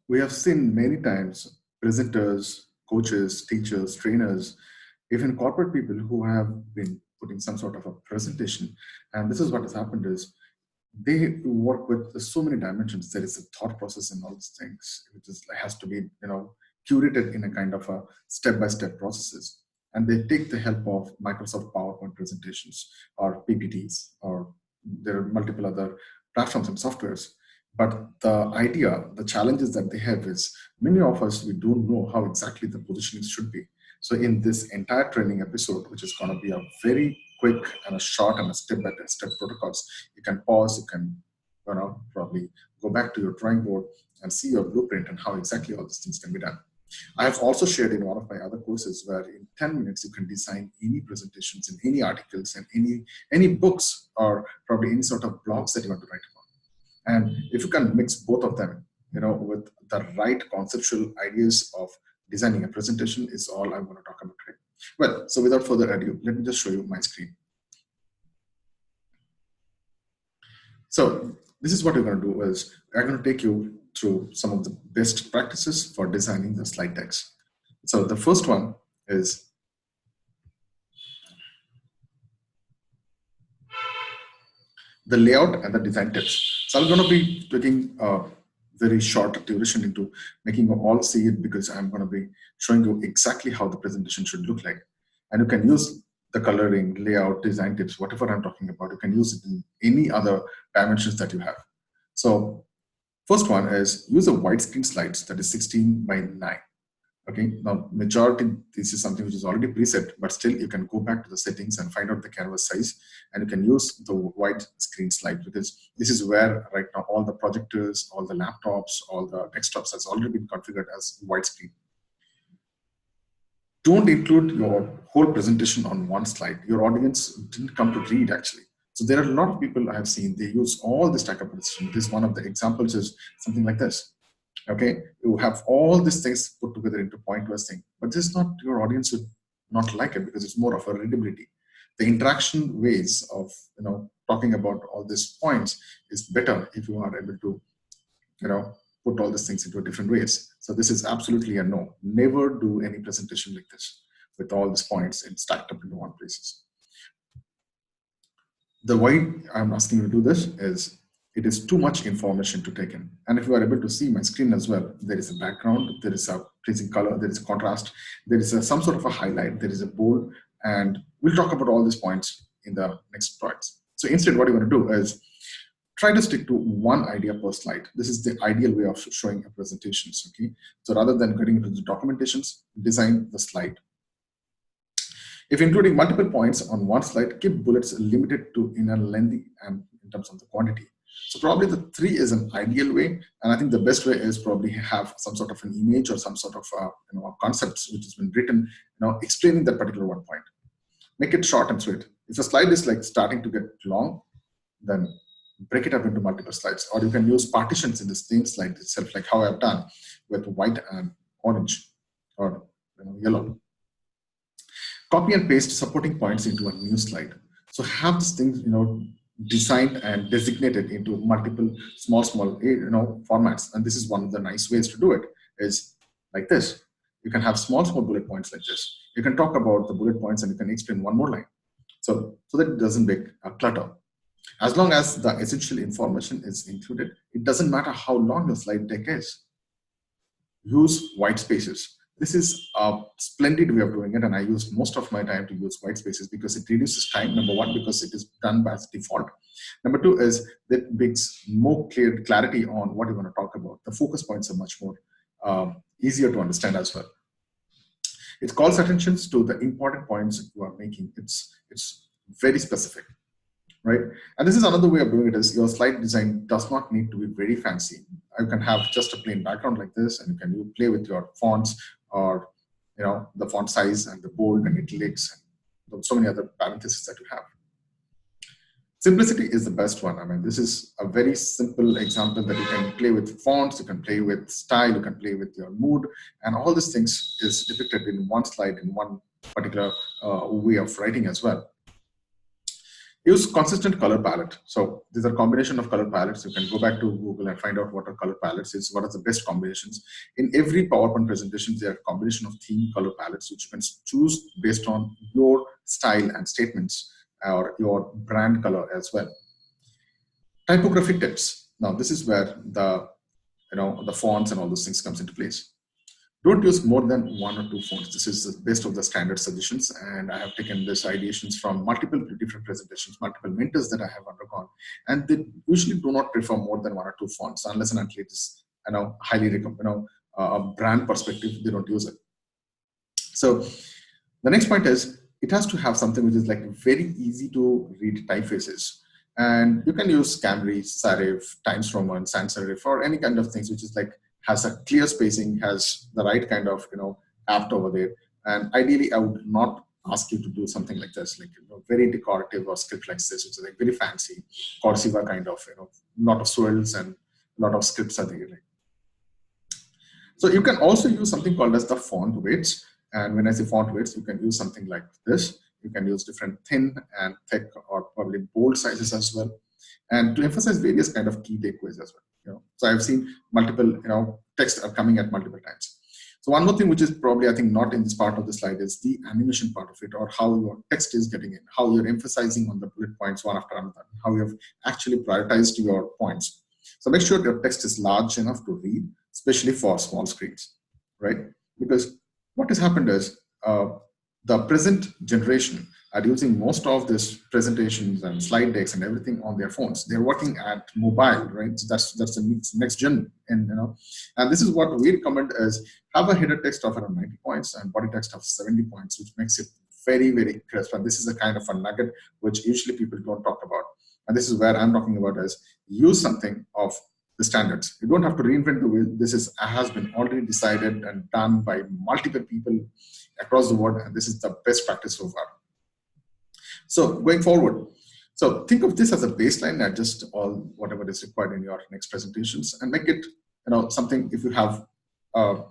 We have seen many times presenters, coaches, teachers, trainers, even corporate people who have been putting some sort of a presentation. And this is what has happened is they work with so many dimensions. There is a thought process and all these things, which is has to be curated in a kind of a step-by-step processes. And they take the help of Microsoft PowerPoint presentations or PPTs, or there are multiple other platforms and softwares. But the idea, the challenges that they have is many of us, we don't know how exactly the positioning should be. So in this entire training episode, which is going to be a very quick and a short and a step-by-step protocols, you can pause, you can probably go back to your drawing board and see your blueprint and how exactly all these things can be done. I have also shared in one of my other courses where in 10 minutes you can design any presentations in any articles and any books or probably any sort of blogs that you want to write about. And if you can mix both of them, with the right conceptual ideas of designing a presentation, is all I'm going to talk about today. Well, so without further ado, let me just show you my screen. So this is what we're going to do is I'm going to take you through some of the best practices for designing the slide decks. So the first one is the layout and the design tips. So I'm going to be taking a very short duration into making you all see it, because I'm going to be showing you exactly how the presentation should look like. And you can use the coloring, layout, design tips, whatever I'm talking about, you can use it in any other dimensions that you have. So first one is use a widescreen slides that is 16:9. Okay, now majority, this is something which is already preset, but still you can go back to the settings and find out the canvas size, and you can use the wide screen slide, because this is where right now all the projectors, all the laptops, all the desktops has already been configured as widescreen. Don't include your whole presentation on one slide. Your audience didn't come to read actually. So there are a lot of people I have seen, they use all this stack up presentation. This one of the examples is something like this. Okay, you have all these things put together into pointless thing, but this is not, your audience would not like it, because it's more of a readability. The interaction ways of talking about all these points is better if you are able to put all these things into different ways. So this is absolutely a no. Never do any presentation like this with all these points and stacked up into one places. The why I'm asking you to do this is it is too much information to take in. And if you are able to see my screen as well, there is a background, there is a pleasing color, there is a contrast, there is some sort of a highlight, there is a bold, and we'll talk about all these points in the next points. So instead, what you're going to do is try to stick to one idea per slide. This is the ideal way of showing a presentations. Okay, so rather than getting into the documentations, design the slide. If including multiple points on one slide, keep bullets limited to in a lengthy and in terms of the quantity. So probably the 3 is an ideal way, and I think the best way is probably have some sort of an image or some sort of concepts which has been written, explaining that particular one point. Make it short and sweet. If a slide is like starting to get long, then break it up into multiple slides, or you can use partitions in the same slide itself, like how I've done with white and orange or yellow. Copy and paste supporting points into a new slide. So have this thing, designed and designated into multiple small formats. And this is one of the nice ways to do it is like this. You can have small bullet points like this. You can talk about the bullet points and you can explain one more line. So that it doesn't make a clutter. As long as the essential information is included, it doesn't matter how long your slide deck is. Use white spaces. This is a splendid way of doing it, and I use most of my time to use white spaces because it reduces time, number one, because it is done by default. Number two is that it brings more clarity on what you want to talk about. The focus points are much more easier to understand as well. It calls attention to the important points you are making. It's very specific, right? And this is another way of doing it is your slide design does not need to be very fancy. You can have just a plain background like this, and you can play with your fonts or the font size and the bold and italics and so many other parentheses that you have. Simplicity is the best one. I mean, this is a very simple example that you can play with fonts, you can play with style, you can play with your mood, and all these things is depicted in one slide in one particular way of writing as well. Use consistent color palette. So these are combination of color palettes. You can go back to Google and find out what are color palettes is, what are the best combinations. In every PowerPoint presentation, there are a combination of theme color palettes, which you can choose based on your style and statements or your brand color as well. Typography tips. Now, this is where the fonts and all those things comes into place. Don't use more than one or two fonts. This is the best of the standard suggestions, and I have taken this ideations from multiple different presentations, multiple mentors that I have undergone, and they usually do not prefer more than one or two fonts unless and until it is highly recommend, a brand perspective. They don't use it. So the next point is it has to have something which is like very easy to read typefaces. And you can use Camry, Serif, Times Roman, Sans Serif, or any kind of things which is like has a clear spacing, has the right kind of apt over there. And ideally, I would not ask you to do something like this, like very decorative or script like this, which is like very fancy, Corsiva kind of, lot of swirls and a lot of scripts are there. So you can also use something called as the font weights. And when I say font weights, you can use something like this. You can use different thin and thick or probably bold sizes as well. And to emphasize various kind of key takeaways as well. So I've seen multiple, texts are coming at multiple times. So one more thing, which is probably, I think, not in this part of the slide is the animation part of it, or how your text is getting in, how you're emphasizing on the bullet points one after another, how you have actually prioritized your points. So make sure your text is large enough to read, especially for small screens, right? Because what has happened is the present generation are using most of these presentations and slide decks and everything on their phones. They're working at mobile, right? So that's the next gen, and and this is what we recommend is have a header text of around 90 points and body text of 70 points, which makes it very, very crisp. And this is a kind of a nugget which usually people don't talk about. And this is where I'm talking about is use something of the standards. You don't have to reinvent the wheel. This has been already decided and done by multiple people across the world, and this is the best practice so far. So going forward, so think of this as a baseline, adjust all whatever is required in your next presentations, and make it something. If you have a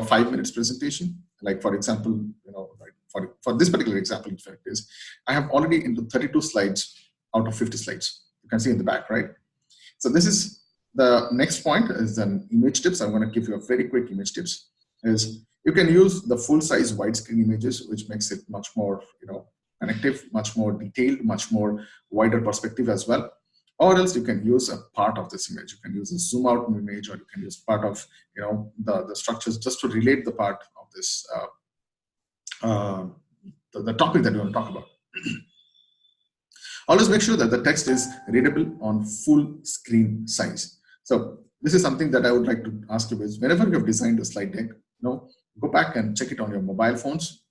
5 minutes presentation, like for example, for this particular example, in fact, is I have already into 32 slides out of 50 slides. You can see in the back, right? So this is the next point is an image tips. I'm going to give you a very quick image tips. Is you can use the full size widescreen images, which makes it much more connective, much more detailed, much more wider perspective as well. Or else you can use a part of this image. You can use a zoom out image, or you can use part of the structures just to relate the part of this the topic that you want to talk about. Always make sure that the text is readable on full screen size. So this is something that I would like to ask you is whenever you have designed a slide deck, go back and check it on your mobile phones,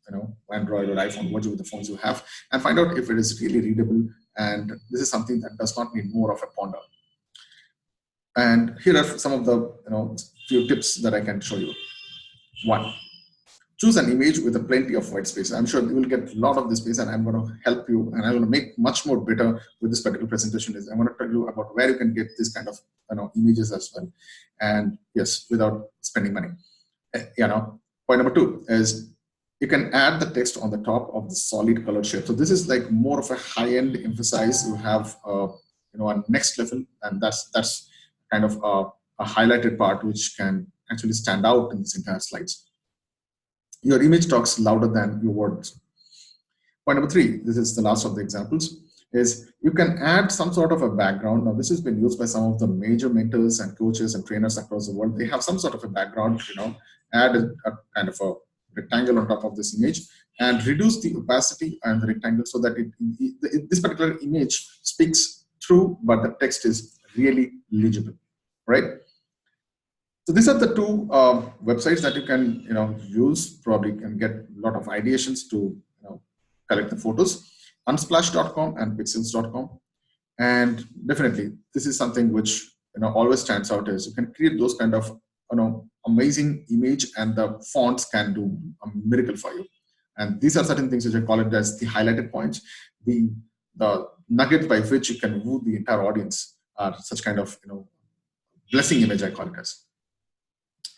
Android or iPhone, whatever the phones you have, and find out if it is really readable. And this is something that does not need more of a ponder. And here are some of the few tips that I can show you. One, choose an image with a plenty of white space. I'm sure you will get a lot of this space, and I'm going to help you, and I'm going to make much more better with this particular presentation. I'm going to tell you about where you can get this kind of images as well, and yes, without spending money. Point number two is you can add the text on the top of the solid color shape. So this is like more of a high-end emphasize. You have a next level, and that's kind of a highlighted part which can actually stand out in this entire slides. Your image talks louder than your words. Point number three, this is the last of the examples, is you can add some sort of a background. Now, this has been used by some of the major mentors and coaches and trainers across the world. They have some sort of a background, add a kind of a rectangle on top of this image and reduce the opacity and the rectangle so that this particular image speaks through, but the text is really legible, right? So these are the two websites that you can use. Probably can get a lot of ideations to collect the photos. Unsplash.com and pixels.com. And definitely this is something which always stands out is you can create those kind of amazing image, and the fonts can do a miracle for you. And these are certain things which I call it as the highlighted points, the nugget by which you can woo the entire audience are such kind of blessing image, I call it as.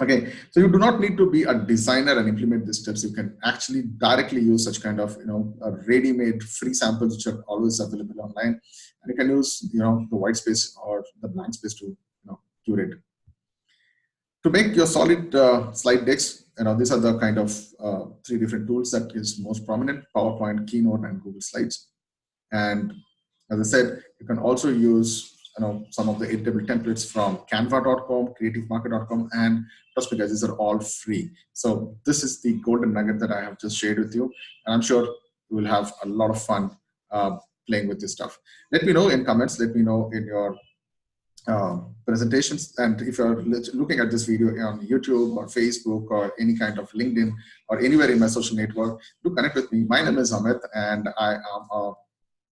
Okay, so you do not need to be a designer and implement these steps. You can actually directly use such kind of ready-made free samples which are always available online, and you can use the white space or the blank space to curate. To make your solid slide decks, these are the kind of three different tools that is most prominent: PowerPoint, Keynote, and Google Slides. And as I said, you can also use some of the editable templates from canva.com, creativemarket.com, and trust me guys, these are all free. So this is the golden nugget that I have just shared with you, and I'm sure you will have a lot of fun playing with this stuff. Let me know in comments, let me know in your presentations, and if you're looking at this video on YouTube or Facebook or any kind of LinkedIn or anywhere in my social network, do connect with me. My name is Amit, and I am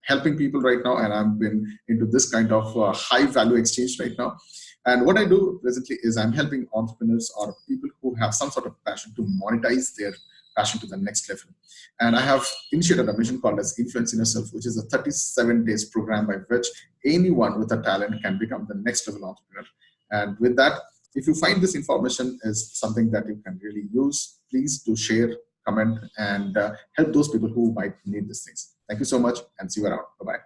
helping people right now, and I've been into this kind of high value exchange right now. And what I do presently is I'm helping entrepreneurs or people who have some sort of passion to monetize their passion to the next level. And I have initiated a mission called as Influencing Yourself, which is a 37 days program by which anyone with a talent can become the next level entrepreneur. And with that, if you find this information is something that you can really use, please do share, comment, and help those people who might need these things. Thank you so much, and see you around. Bye-bye.